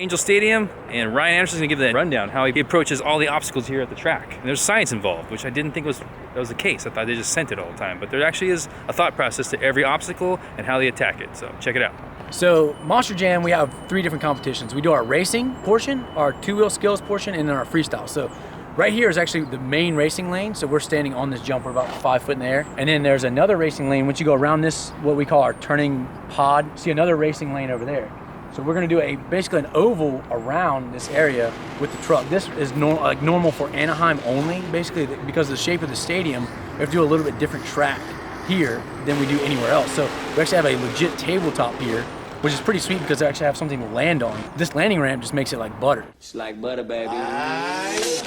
Angel Stadium, and Ryan Anderson's gonna give the rundown how he approaches all the obstacles here at the track. And there's science involved, which I didn't think was the case. I thought they just sent it all the time, but there actually is a thought process to every obstacle and how they attack it. So check it out. So Monster Jam, we have 3 different competitions. We do our racing portion, our 2-wheel skills portion, and then our freestyle. So right here is actually the main racing lane. So we're standing on this jump, we're about 5 foot in the air. And then there's another racing lane. Once you go around this, what we call our turning pod, see another racing lane over there. So we're gonna do basically an oval around this area with the truck. This is normal for Anaheim only, basically because of the shape of the stadium. We have to do a little bit different track here than we do anywhere else. So we actually have a legit tabletop here, which is pretty sweet because they actually have something to land on. This landing ramp just makes it like butter. It's like butter, baby.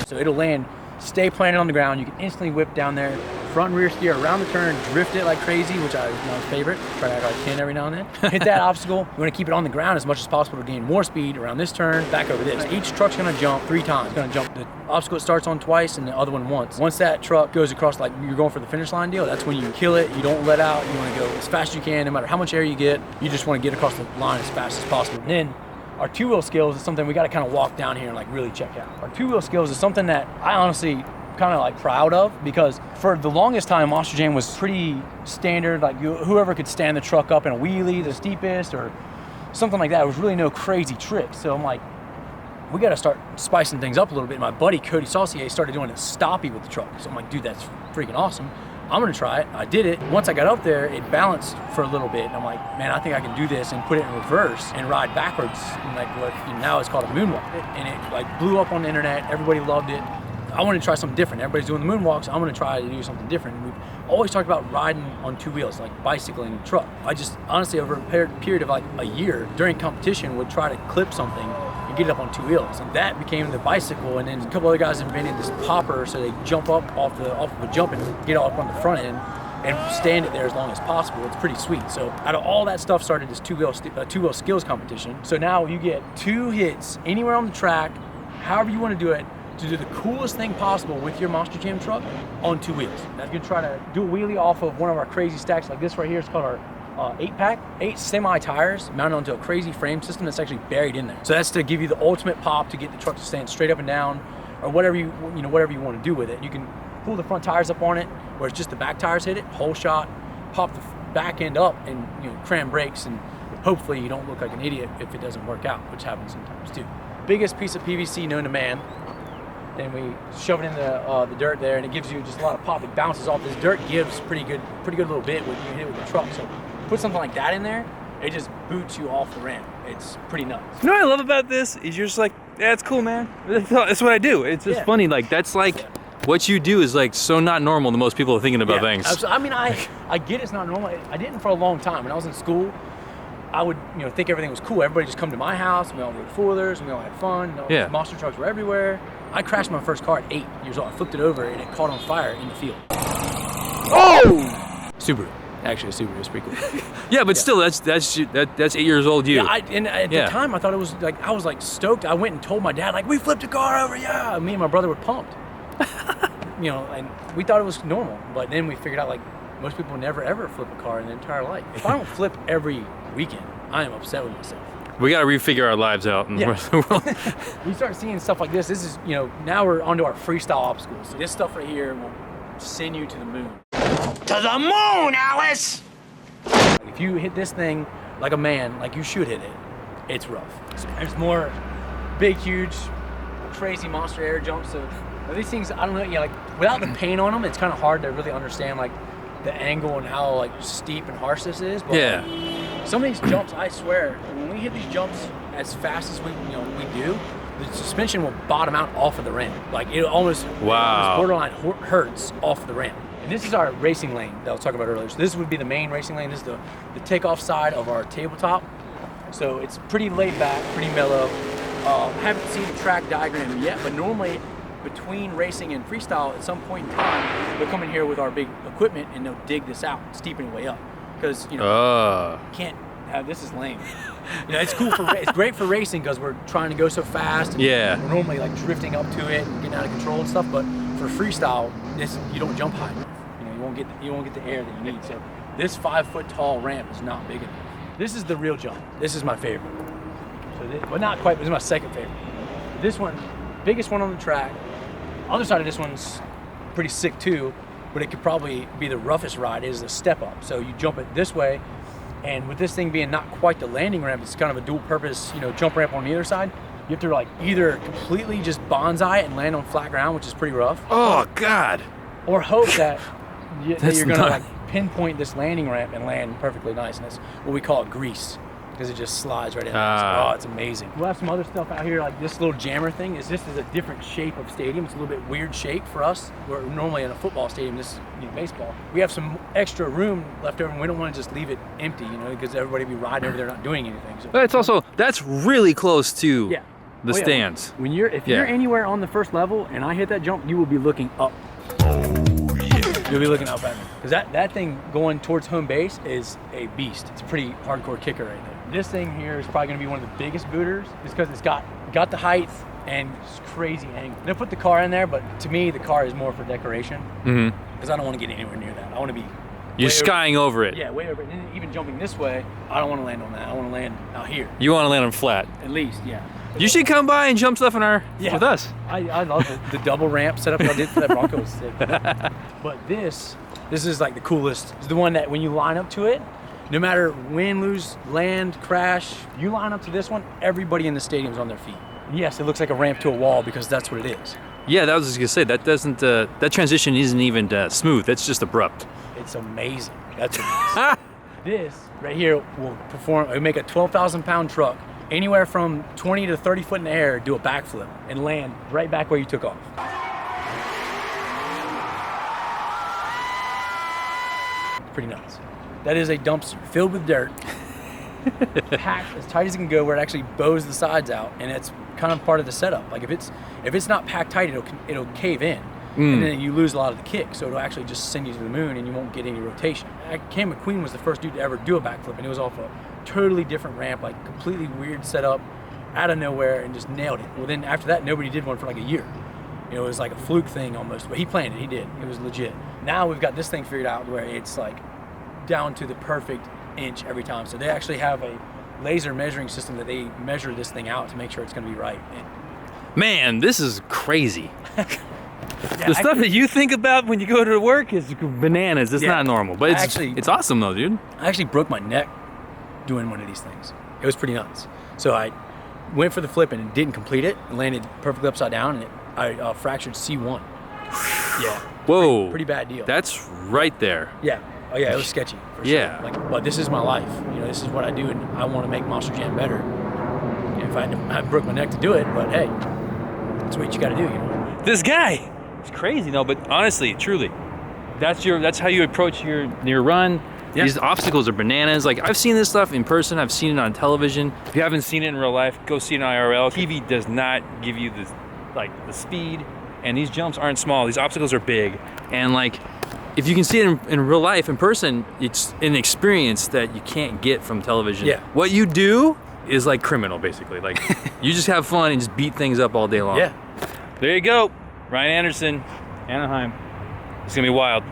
So it'll land, stay planted on the ground. You can instantly whip down there, front and rear steer around the turn, drift it like crazy, which is my favorite. Try to act like I can every now and then. Hit that obstacle. You want to keep it on the ground as much as possible to gain more speed around this turn, back over this. Each truck's gonna jump 3 times. It's gonna jump the obstacle it starts on twice and the other one once. Once that truck goes across, like you're going for the finish line deal, that's when you kill it. You don't let out. You want to go as fast as you can, no matter how much air you get. You just want to get across the line as fast as possible. And then our 2-wheel skills is something we got to kind of walk down here and like really check out. Our 2-wheel skills is something that I honestly kind of like proud of, because for the longest time Monster Jam was pretty standard, like whoever could stand the truck up in a wheelie, the steepest or something like that. There was really no crazy tricks. So I'm like, we got to start spicing things up a little bit. My buddy Cody Saucier started doing a stoppie with the truck. So I'm like, dude, that's freaking awesome. I'm gonna try it. I did it. Once I got up there, it balanced for a little bit, and I'm like, man, I think I can do this and put it in reverse and ride backwards, and like what now is called a moonwalk. And it like blew up on the internet. Everybody loved it. I want to try something different. Everybody's doing the moonwalks. I'm going to try to do something different. We've always talked about riding on 2 wheels, like bicycling truck. I just honestly, over a period of like a year during competition, would try to clip something and get it up on 2 wheels. And that became the bicycle. And then a couple other guys invented this popper, so they jump up off of a jump and get up on the front end and stand it there as long as possible. It's pretty sweet. So out of all that stuff started this 2-wheel skills competition. So now you get 2 hits anywhere on the track, however you want to do it, to do the coolest thing possible with your Monster Jam truck on 2 wheels. Now if you try to do a wheelie off of one of our crazy stacks like this right here, it's called our 8-pack, 8 semi tires mounted onto a crazy frame system that's actually buried in there. So that's to give you the ultimate pop, to get the truck to stand straight up and down, or whatever you want to do with it. You can pull the front tires up on it, where it's just the back tires hit it, whole shot, pop the back end up, and cram brakes, and hopefully you don't look like an idiot if it doesn't work out, which happens sometimes too. Biggest piece of PVC known to man. And we shove it in the dirt there, and it gives you just a lot of pop. It bounces off. This dirt gives pretty good little bit when you hit it with the truck. So put something like that in there, it just boots you off the ramp. It's pretty nuts. You know what I love about this is you're just like, yeah, it's cool, man. That's what I do. It's just funny. Like that's like what you do is like so not normal to most people are thinking about things. Absolutely. I mean, I get it's not normal. I didn't for a long time. When I was in school, I would think everything was cool. Everybody just come to my house, and we all rode 4-wheelers, and we all had fun. Monster trucks were everywhere. I crashed my first car at 8 years old. I flipped it over and it caught on fire in the field. Oh! Subaru. Actually, a Subaru is pretty cool. Yeah, but still, that's 8 years old you. Yeah, and at the time, I thought it was like, I was like stoked. I went and told my dad, like, we flipped a car over, yeah. Me and my brother were pumped. And we thought it was normal. But then we figured out, like, most people never ever flip a car in their entire life. If I don't flip every weekend, I am upset with myself. We got to refigure our lives out in the rest of the world. We start seeing stuff like this. This is, now we're onto our freestyle obstacles. So this stuff right here will send you to the moon. To the moon, Alice! If you hit this thing like a man, like you should hit it, it's rough. There's more big, huge, crazy monster air jumps. So these things, I don't know, like without the paint on them, it's kind of hard to really understand like the angle and how like steep and harsh this is. But some of these jumps, I swear, when we hit these jumps as fast as we do, the suspension will bottom out off of the ramp. Like it almost borderline hurts off the ramp. And this is our racing lane that I was talking about earlier. So this would be the main racing lane. This is the takeoff side of our tabletop. So it's pretty laid back, pretty mellow. Haven't seen the track diagram yet, but normally between racing and freestyle, at some point in time, they'll come in here with our big equipment and they'll dig this out, steepen it way up. Because can't have this is lame. It's cool it's great for racing because we're trying to go so fast. And we're normally like drifting up to it and getting out of control and stuff. But for freestyle, you don't jump high enough. You won't get the air that you need. So this 5 foot tall ramp is not big enough. This is the real jump. This is my favorite. So but not quite, this is my second favorite. This one, biggest one on the track. Other side of this one's pretty sick too, but it could probably be the roughest ride, is the step up. So you jump it this way, and with this thing being not quite the landing ramp, it's kind of a dual purpose, you know, jump ramp on either side. You have to like either completely just bonsai and land on flat ground, which is pretty rough. Oh God. Or hope that, that you're gonna not- like pinpoint this landing ramp and land perfectly nice. And that's what we call grease, because it just slides right in. Ah. Oh, it's amazing. We'll have some other stuff out here, like this little jammer thing. This is a different shape of stadium. It's a little bit weird shape for us. We're normally in a football stadium, this is, you know, baseball. We have some extra room left over, and we don't want to just leave it empty, you know, because everybody be riding over there not doing anything. So, But it's also, that's really close to yeah. the Oh, yeah. stands. When if you're anywhere on the first level and I hit that jump, you will be looking up. You'll be looking up at me. Because that thing going towards home base is a beast. It's a pretty hardcore kicker right there. This thing here is probably gonna be one of the biggest booters, just because it's got the height and it's crazy angle. They'll put the car in there, but to me, the car is more for decoration. Because I don't want to get anywhere near that. I want to be You're way skying over it. Yeah, way over it. And then even jumping this way, I don't want to land on that. I want to land out here. You want to land on flat. At least, yeah. You should come by and jump stuff with us. I love the double ramp setup y'all did for that Bronco was sick. But this is like the coolest. It's the one that when you line up to it, no matter win, lose, land, crash, you line up to this one, everybody in the stadium's on their feet. Yes, it looks like a ramp to a wall because that's what it is. Yeah, that was just gonna say, that doesn't, that transition isn't even smooth. That's just abrupt. It's amazing. That's what it is. This right here will make a 12,000 pound truck anywhere from 20 to 30 foot in the air, do a backflip and land right back where you took off. Pretty nuts. That is a dumpster filled with dirt, packed as tight as it can go, where it actually bows the sides out, and it's kind of part of the setup. Like if it's not packed tight, it'll cave in, and then you lose a lot of the kick. So it'll actually just send you to the moon, and you won't get any rotation. Cam McQueen was the first dude to ever do a backflip, and it was off a totally different ramp, like completely weird setup, out of nowhere, and just nailed it. Well, then after that, nobody did one for like a year. You know, it was like a fluke thing almost, but he planned it. He did. It was legit. Now we've got this thing figured out where it's like down to the perfect inch every time. So they actually have a laser measuring system that they measure this thing out to make sure it's going to be right. Man, this is crazy. The stuff that you think about when you go to work is bananas. It's not normal, but it's awesome though, dude. I actually broke my neck doing one of these things. It was pretty nuts. So I went for the flip and didn't complete it, and landed perfectly upside down, and I fractured C1. Yeah. Whoa. Pretty bad deal. That's right there. Yeah. Oh yeah, it was sketchy. For sure. Yeah. Like, but this is my life. You know, this is what I do, and I want to make Monster Jam better. And if I broke my neck to do it, but hey, that's what you got to do. You know. This guy. It's crazy, no, but honestly, truly, that's how you approach your run. Yeah. These obstacles are bananas. Like, I've seen this stuff in person. I've seen it on television. If you haven't seen it in real life, go see it on IRL. TV does not give you the speed, and these jumps aren't small. These obstacles are big, and like, if you can see it in real life, in person, it's an experience that you can't get from television. Yeah. What you do is like criminal, basically. Like, you just have fun and just beat things up all day long. Yeah. There you go. Ryan Anderson, Anaheim. It's gonna be wild.